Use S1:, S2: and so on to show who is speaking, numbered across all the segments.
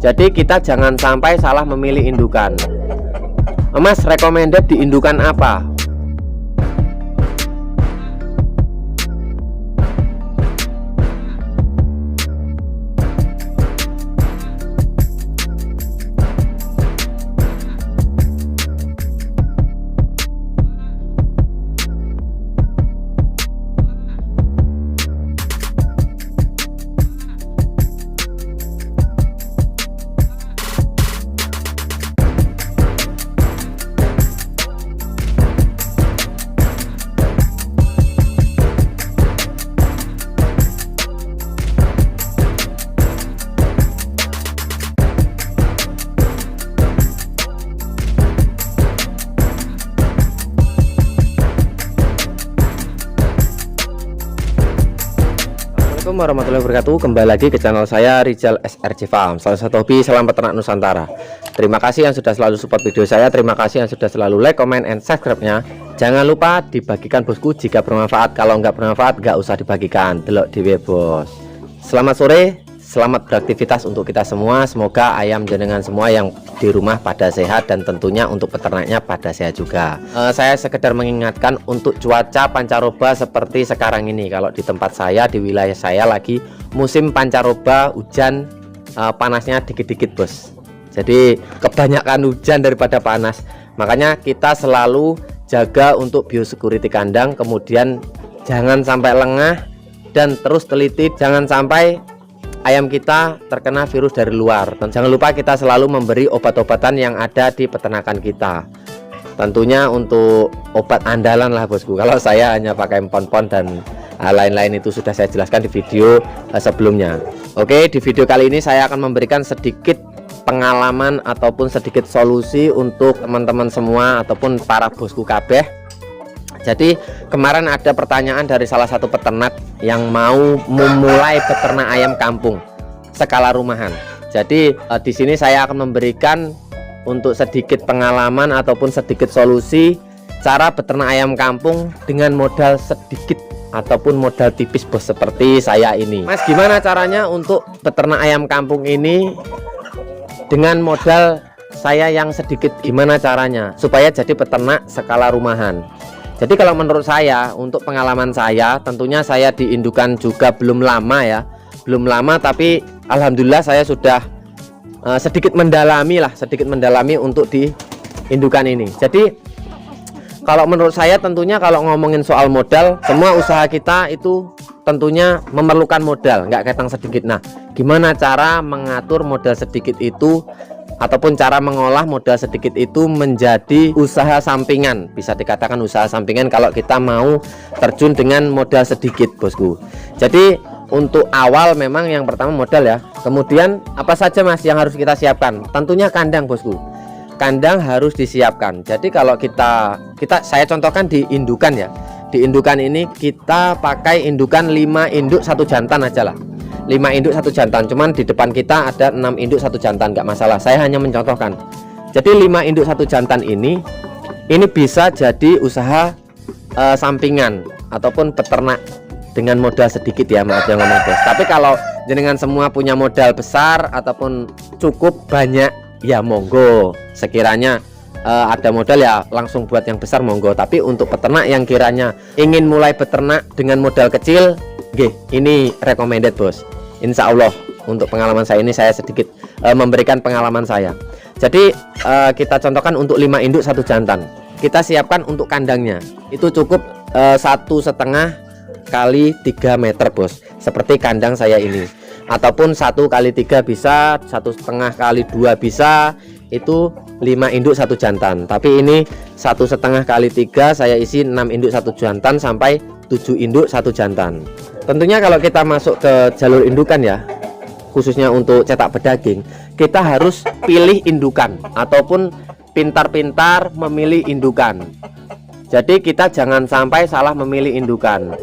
S1: Jadi kita jangan sampai salah memilih indukan. Mas, recommended di indukan apa? Assalamualaikum warahmatullahi wabarakatuh. Kembali lagi ke channel saya, Rizal SRC Farm, salah satu hobi selam peternak Nusantara. Terima kasih yang sudah selalu support video saya. Terima kasih yang sudah selalu like, comment, and subscribe-nya. Jangan lupa dibagikan bosku jika bermanfaat. Kalau nggak bermanfaat nggak usah dibagikan. Delok di bos. Selamat sore, selamat beraktivitas untuk kita semua. Semoga ayam jenengan semua yang di rumah pada sehat, dan tentunya untuk peternaknya pada sehat juga. Saya sekedar mengingatkan untuk cuaca pancaroba seperti sekarang ini. Kalau di tempat saya, di wilayah saya lagi musim pancaroba, hujan, panasnya dikit-dikit bos. Jadi kebanyakan hujan daripada panas. Makanya kita selalu jaga untuk biosecurity kandang. Kemudian jangan sampai lengah, dan terus teliti jangan sampai ayam kita terkena virus dari luar. Dan jangan lupa kita selalu memberi obat-obatan yang ada di peternakan kita. Tentunya untuk obat andalan lah bosku. Kalau saya hanya pakai empon-pon dan lain-lain itu sudah saya jelaskan di video sebelumnya. Oke, di video kali ini saya akan memberikan sedikit pengalaman ataupun sedikit solusi untuk teman-teman semua ataupun para bosku kabeh. Jadi kemarin ada pertanyaan dari salah satu peternak yang mau memulai peternak ayam kampung skala rumahan. Jadi di sini saya akan memberikan untuk sedikit pengalaman ataupun sedikit solusi cara beternak ayam kampung dengan modal sedikit ataupun modal tipis bos, seperti saya ini. Mas, gimana caranya untuk beternak ayam kampung ini dengan modal saya yang sedikit? Gimana caranya supaya jadi peternak skala rumahan? Jadi kalau menurut saya, untuk pengalaman saya, tentunya saya di indukan juga belum lama ya, belum lama, tapi alhamdulillah saya sudah sedikit mendalami untuk di indukan ini. Jadi kalau menurut saya, tentunya kalau ngomongin soal modal, semua usaha kita itu tentunya memerlukan modal, nggak ketang sedikit. Nah, gimana cara mengatur modal sedikit itu ataupun cara mengolah modal sedikit itu menjadi usaha sampingan? Bisa dikatakan usaha sampingan kalau kita mau terjun dengan modal sedikit bosku. Jadi untuk awal memang yang pertama modal ya. Kemudian apa saja mas yang harus kita siapkan? Tentunya kandang bosku. Kandang harus disiapkan. Jadi kalau saya contohkan di indukan ya. Di indukan ini kita pakai indukan 5 induk 1 jantan aja lah. 5 induk 1 jantan, cuman di depan kita ada 6 induk 1 jantan, nggak masalah, saya hanya mencontohkan. Jadi 5 induk 1 jantan ini bisa jadi usaha sampingan ataupun peternak dengan modal sedikit ya, maaf yang ngomong bos. Tapi kalau jenengan semua punya modal besar ataupun cukup banyak ya monggo, sekiranya ada modal ya langsung buat yang besar monggo. Tapi untuk peternak yang kiranya ingin mulai beternak dengan modal kecil, ini recommended bos. Insya Allah untuk pengalaman saya ini, saya sedikit memberikan pengalaman saya. Jadi kita contohkan untuk 5 induk 1 jantan, kita siapkan untuk kandangnya itu cukup 1,5 kali 3 meter bos, seperti kandang saya ini, ataupun 1 kali 3 bisa, 1,5 kali 2 bisa. Itu 5 induk 1 jantan, tapi ini 1,5 kali 3 saya isi 6 induk 1 jantan sampai 7 induk 1 jantan. Tentunya kalau kita masuk ke jalur indukan ya, khususnya untuk cetak pedaging, kita harus pilih indukan ataupun pintar-pintar memilih indukan. Jadi kita jangan sampai salah memilih indukan.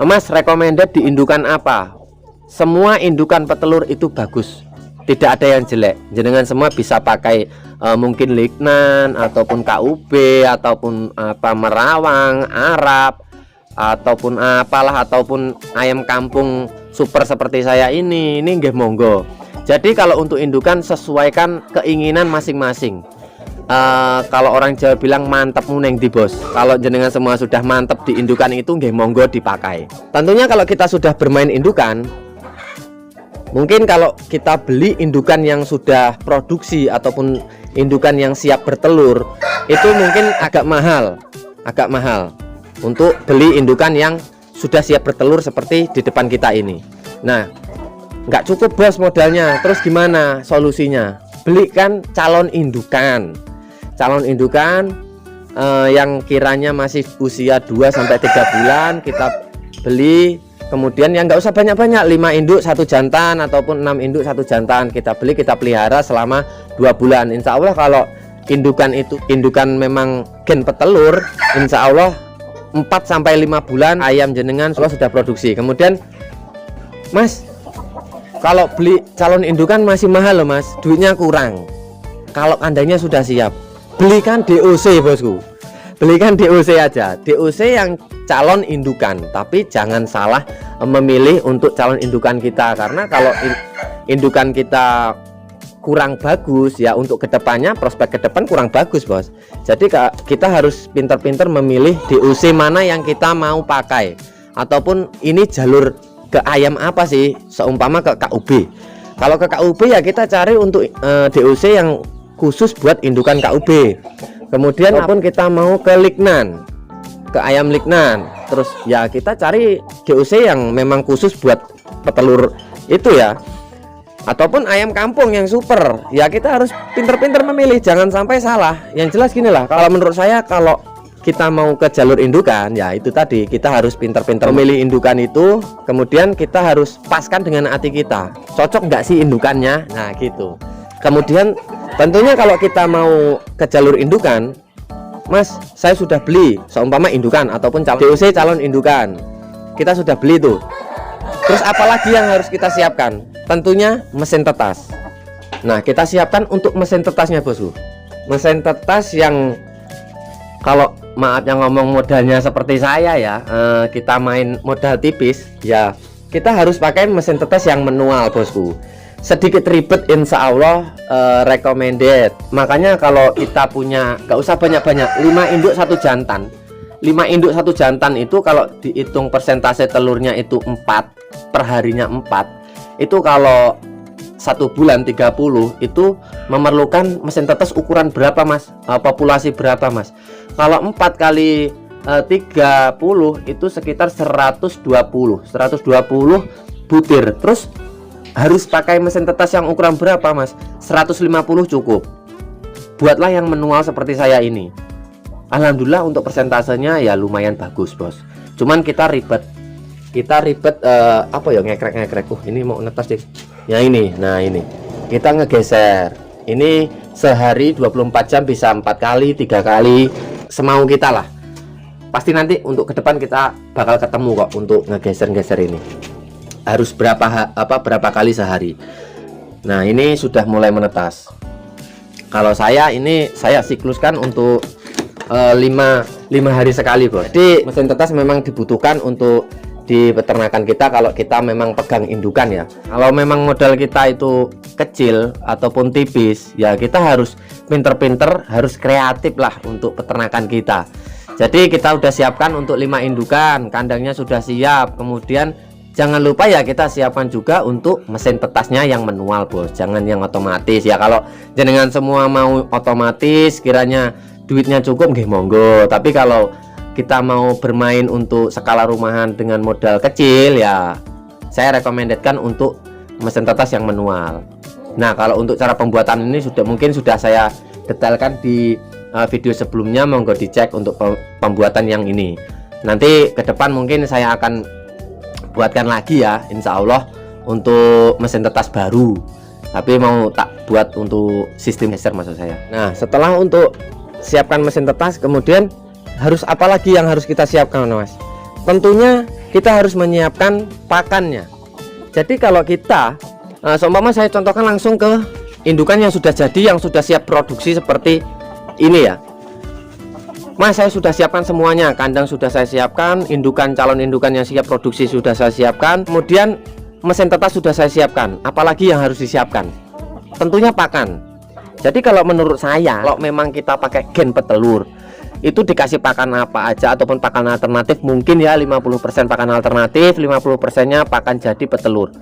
S1: Mas, recommended di indukan apa? Semua indukan petelur itu bagus, tidak ada yang jelek. Jenengan semua bisa pakai mungkin Lignan ataupun KUB ataupun Merawang, Arab, ataupun apalah, ataupun ayam kampung super seperti saya ini nggih monggo. Jadi kalau untuk indukan sesuaikan keinginan masing-masing. Kalau orang Jawa bilang mantep muneng di bos. Kalau jenengan semua sudah mantep di indukan itu, nggih monggo dipakai. Tentunya kalau kita sudah bermain indukan, mungkin kalau kita beli indukan yang sudah produksi ataupun indukan yang siap bertelur, itu mungkin agak mahal untuk beli indukan yang sudah siap bertelur seperti di depan kita ini. Nah, nggak cukup bos modalnya. Terus gimana solusinya? Belikan calon indukan yang kiranya masih usia 2-3 bulan kita beli. Kemudian yang nggak usah banyak-banyak, 5 induk 1 jantan ataupun 6 induk 1 jantan kita beli, kita pelihara selama 2 bulan. Insya Allah kalau indukan memang gen petelur, insya Allah 4-5 bulan ayam jenengan sudah produksi. Kemudian mas, kalau beli calon indukan masih mahal loh mas, duitnya kurang. Kalau kandangnya sudah siap, belikan DOC bosku, belikan DOC aja, DOC yang calon indukan. Tapi jangan salah memilih untuk calon indukan kita, karena kalau indukan kita kurang bagus ya, untuk kedepannya prospek ke depan kurang bagus bos. Jadi kita harus pintar-pintar memilih DOC mana yang kita mau pakai, ataupun ini jalur ke ayam apa sih, seumpama ke KUB. Kalau ke KUB ya kita cari untuk DOC yang khusus buat indukan KUB. Kemudian apapun kita mau ke lignan, ke ayam lignan, terus ya kita cari DOC yang memang khusus buat petelur itu ya. Ataupun ayam kampung yang super, ya kita harus pinter-pinter memilih, jangan sampai salah. Yang jelas gini lah, kalau menurut saya kalau kita mau ke jalur indukan ya itu tadi, kita harus pinter-pinter memilih indukan itu. Kemudian kita harus paskan dengan hati kita, cocok nggak sih indukannya, nah gitu. Kemudian tentunya kalau kita mau ke jalur indukan, mas saya sudah beli seumpama indukan ataupun DOC calon indukan, kita sudah beli tuh. Terus apalagi yang harus kita siapkan? Tentunya mesin tetas. Nah kita siapkan untuk mesin tetasnya bosku, mesin tetas yang kalau maaf yang ngomong modalnya seperti saya ya, kita main modal tipis ya, kita harus pakai mesin tetes yang manual bosku. Sedikit ribet, insya Allah recommended. Makanya kalau kita punya, gak usah banyak-banyak, 5 induk 1 jantan. 5 induk 1 jantan itu kalau dihitung persentase telurnya itu 4, perharinya 4. Itu kalau 1 bulan 30 itu memerlukan mesin tetes ukuran berapa mas? Populasi berapa mas? Kalau 4 kali 30 itu sekitar 120 butir. Terus harus pakai mesin tetes yang ukuran berapa mas? 150 cukup. Buatlah yang manual seperti saya ini. Alhamdulillah untuk persentasenya ya lumayan bagus bos. Cuman kita ribet apa ya, ngekrek. Ini mau netas deh ya ini. Nah ini kita ngegeser, ini sehari 24 jam bisa 4 kali 3 kali semau kita lah. Pasti nanti untuk ke depan kita bakal ketemu kok untuk ngegeser-geser ini. Harus berapa kali sehari. Nah ini sudah mulai menetas. Kalau saya ini saya sikluskan untuk 5 hari sekali bos. Jadi mesin tetas memang dibutuhkan untuk di peternakan kita kalau kita memang pegang indukan ya. Kalau memang modal kita itu kecil ataupun tipis ya, kita harus pinter-pinter, harus kreatif lah untuk peternakan kita. Jadi kita udah siapkan untuk 5 indukan, kandangnya sudah siap. Kemudian jangan lupa ya kita siapkan juga untuk mesin tetasnya yang manual bos, jangan yang otomatis ya. Kalau jenengan semua mau otomatis kiranya duitnya cukup nggih monggo, tapi kalau kita mau bermain untuk skala rumahan dengan modal kecil ya, saya rekomendasikan untuk mesin tetas yang manual. Nah kalau untuk cara pembuatan ini mungkin sudah saya detailkan di video sebelumnya, monggo dicek untuk pembuatan yang ini. Nanti ke depan mungkin saya akan buatkan lagi ya, insya Allah untuk mesin tetas baru, tapi mau tak buat untuk sistem geser maksud saya. Nah setelah untuk siapkan mesin tetas, kemudian harus apa lagi yang harus kita siapkan mas? Tentunya kita harus menyiapkan pakannya. Jadi kalau kita seumpama saya contohkan langsung ke indukan yang sudah jadi, yang sudah siap produksi seperti ini ya mas, saya sudah siapkan semuanya, kandang sudah saya siapkan, indukan calon indukan yang siap produksi sudah saya siapkan. Kemudian mesin tetas sudah saya siapkan, apalagi yang harus disiapkan? Tentunya pakan. Jadi kalau menurut saya, kalau memang kita pakai gen petelur, itu dikasih pakan apa aja ataupun pakan alternatif, mungkin ya 50% pakan alternatif, 50%-nya pakan jadi petelur.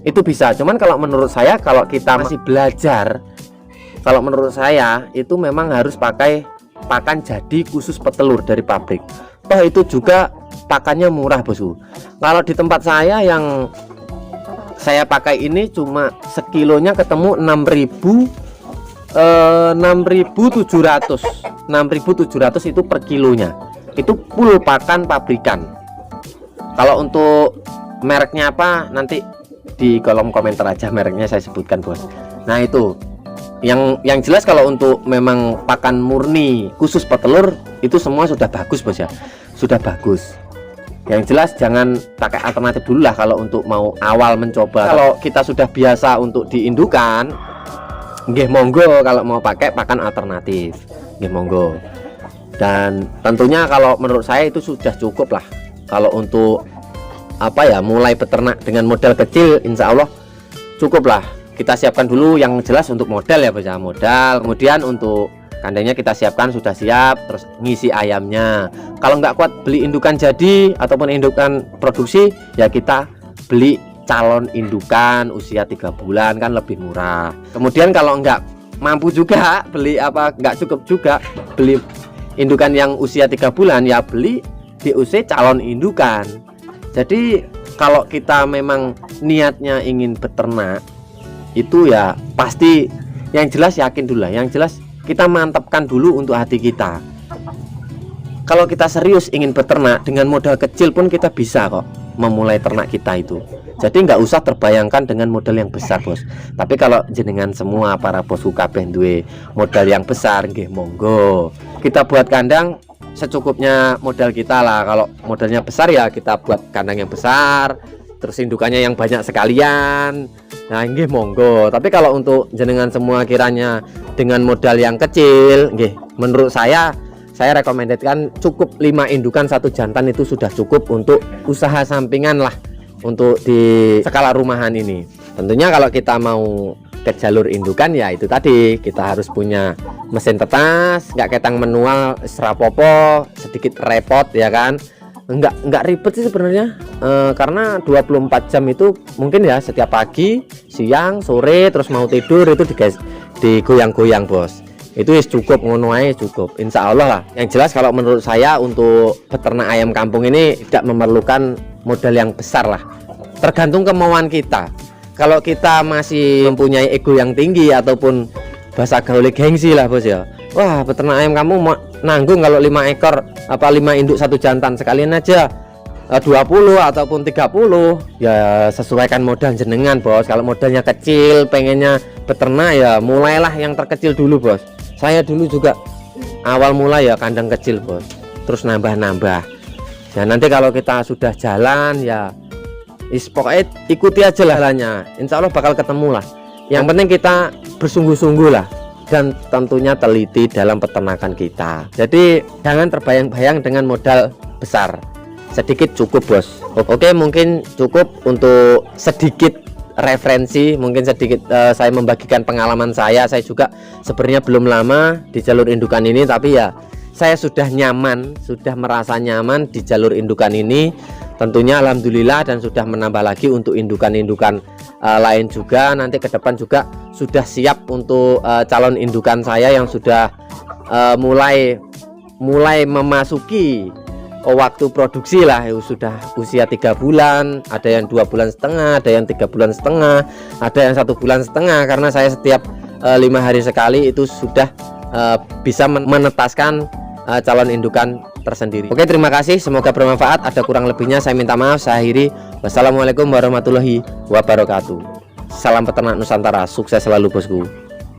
S1: Itu bisa. Cuman kalau menurut saya, kalau kita masih belajar, kalau menurut saya itu memang harus pakai pakan jadi khusus petelur dari pabrik. Toh itu juga pakannya murah, Bosku. Kalau di tempat saya yang saya pakai ini cuma sekilonya ketemu 6.700 itu per kilonya. Itu full pakan pabrikan. Kalau untuk mereknya apa, nanti di kolom komentar aja mereknya saya sebutkan, Bos. Nah, itu yang jelas kalau untuk memang pakan murni khusus petelur itu semua sudah bagus, Bos ya. Sudah bagus. Yang jelas jangan pakai alternatif dulu lah kalau untuk mau awal mencoba. Kalau kita sudah biasa untuk diindukan, nggih monggo kalau mau pakai pakan alternatif, nggih monggo. Dan tentunya kalau menurut saya itu sudah cukup lah. Kalau untuk apa ya, mulai peternak dengan modal kecil, insya Allah cukup lah. Kita siapkan dulu yang jelas untuk modal ya, Bos ya, modal. Kemudian untuk kandangnya kita siapkan, sudah siap, terus ngisi ayamnya. Kalau nggak kuat beli indukan jadi ataupun indukan produksi, ya kita beli calon indukan usia 3 bulan, kan lebih murah. Kemudian kalau nggak mampu juga beli apa, nggak cukup juga beli indukan yang usia 3 bulan, ya beli DOC calon indukan. Jadi kalau kita memang niatnya ingin beternak, itu ya pasti yang jelas yakin dulu lah, yang jelas kita mantapkan dulu untuk hati kita. Kalau kita serius ingin beternak, dengan modal kecil pun kita bisa kok memulai ternak kita itu. Jadi nggak usah terbayangkan dengan modal yang besar, Bos. Tapi kalau jenengan semua para bosku kabeh duwe modal yang besar, nggih monggo. Kita buat kandang secukupnya modal kita lah. Kalau modalnya besar ya kita buat kandang yang besar, terus indukannya yang banyak sekalian. Nah, nggih monggo. Tapi kalau untuk jenengan semua kiranya dengan modal yang kecil, nggih, menurut saya rekomendasikan cukup 5 indukan 1 jantan itu sudah cukup untuk usaha sampingan lah untuk di skala rumahan ini. Tentunya kalau kita mau ke jalur indukan ya itu tadi, kita harus punya mesin tetas, nggak ketang manual, serapopo, sedikit repot ya kan. Enggak ribet sih sebenarnya, karena 24 jam itu mungkin ya, setiap pagi, siang, sore, terus mau tidur itu digoyang-goyang, Bos. Itu cukup, ngono ae cukup, insya Allah lah. Yang jelas kalau menurut saya untuk peternak ayam kampung ini tidak memerlukan modal yang besar lah, tergantung kemauan kita. Kalau kita masih mempunyai ego yang tinggi ataupun bahasa gaul gengsi lah, Bos ya, wah peternak ayam kamu mau nanggung kalau 5 ekor apa 5 induk 1 jantan, sekalian aja 20 ataupun 30, ya sesuaikan modal jenengan, Bos. Kalau modalnya kecil pengennya beternak, ya mulailah yang terkecil dulu, Bos. Saya dulu juga awal mulai ya kandang kecil, Bos, terus nambah-nambah. Ya nanti kalau kita sudah jalan ya pokoknya ikuti aja lah jalannya, insya Allah bakal ketemu lah. Yang penting kita bersungguh-sungguh lah, dan tentunya teliti dalam peternakan kita. Jadi jangan terbayang-bayang dengan modal besar, sedikit cukup, Bos. Oke, mungkin cukup untuk sedikit referensi, mungkin sedikit saya membagikan pengalaman saya. Saya juga sebenarnya belum lama di jalur indukan ini, tapi ya saya sudah nyaman, sudah merasa nyaman di jalur indukan ini. Tentunya alhamdulillah, dan sudah menambah lagi untuk indukan-indukan lain juga. Nanti ke depan juga sudah siap untuk calon indukan saya yang sudah mulai memasuki waktu produksi lah, sudah usia 3 bulan, ada yang 2 bulan setengah, ada yang 3 bulan setengah, ada yang 1 bulan setengah, karena saya setiap 5 hari sekali itu sudah bisa menetaskan calon indukan tersendiri. Oke, terima kasih, semoga bermanfaat. Ada kurang lebihnya saya minta maaf. Saya akhiri, wassalamualaikum warahmatullahi wabarakatuh. Salam peternak Nusantara, sukses selalu, Bosku.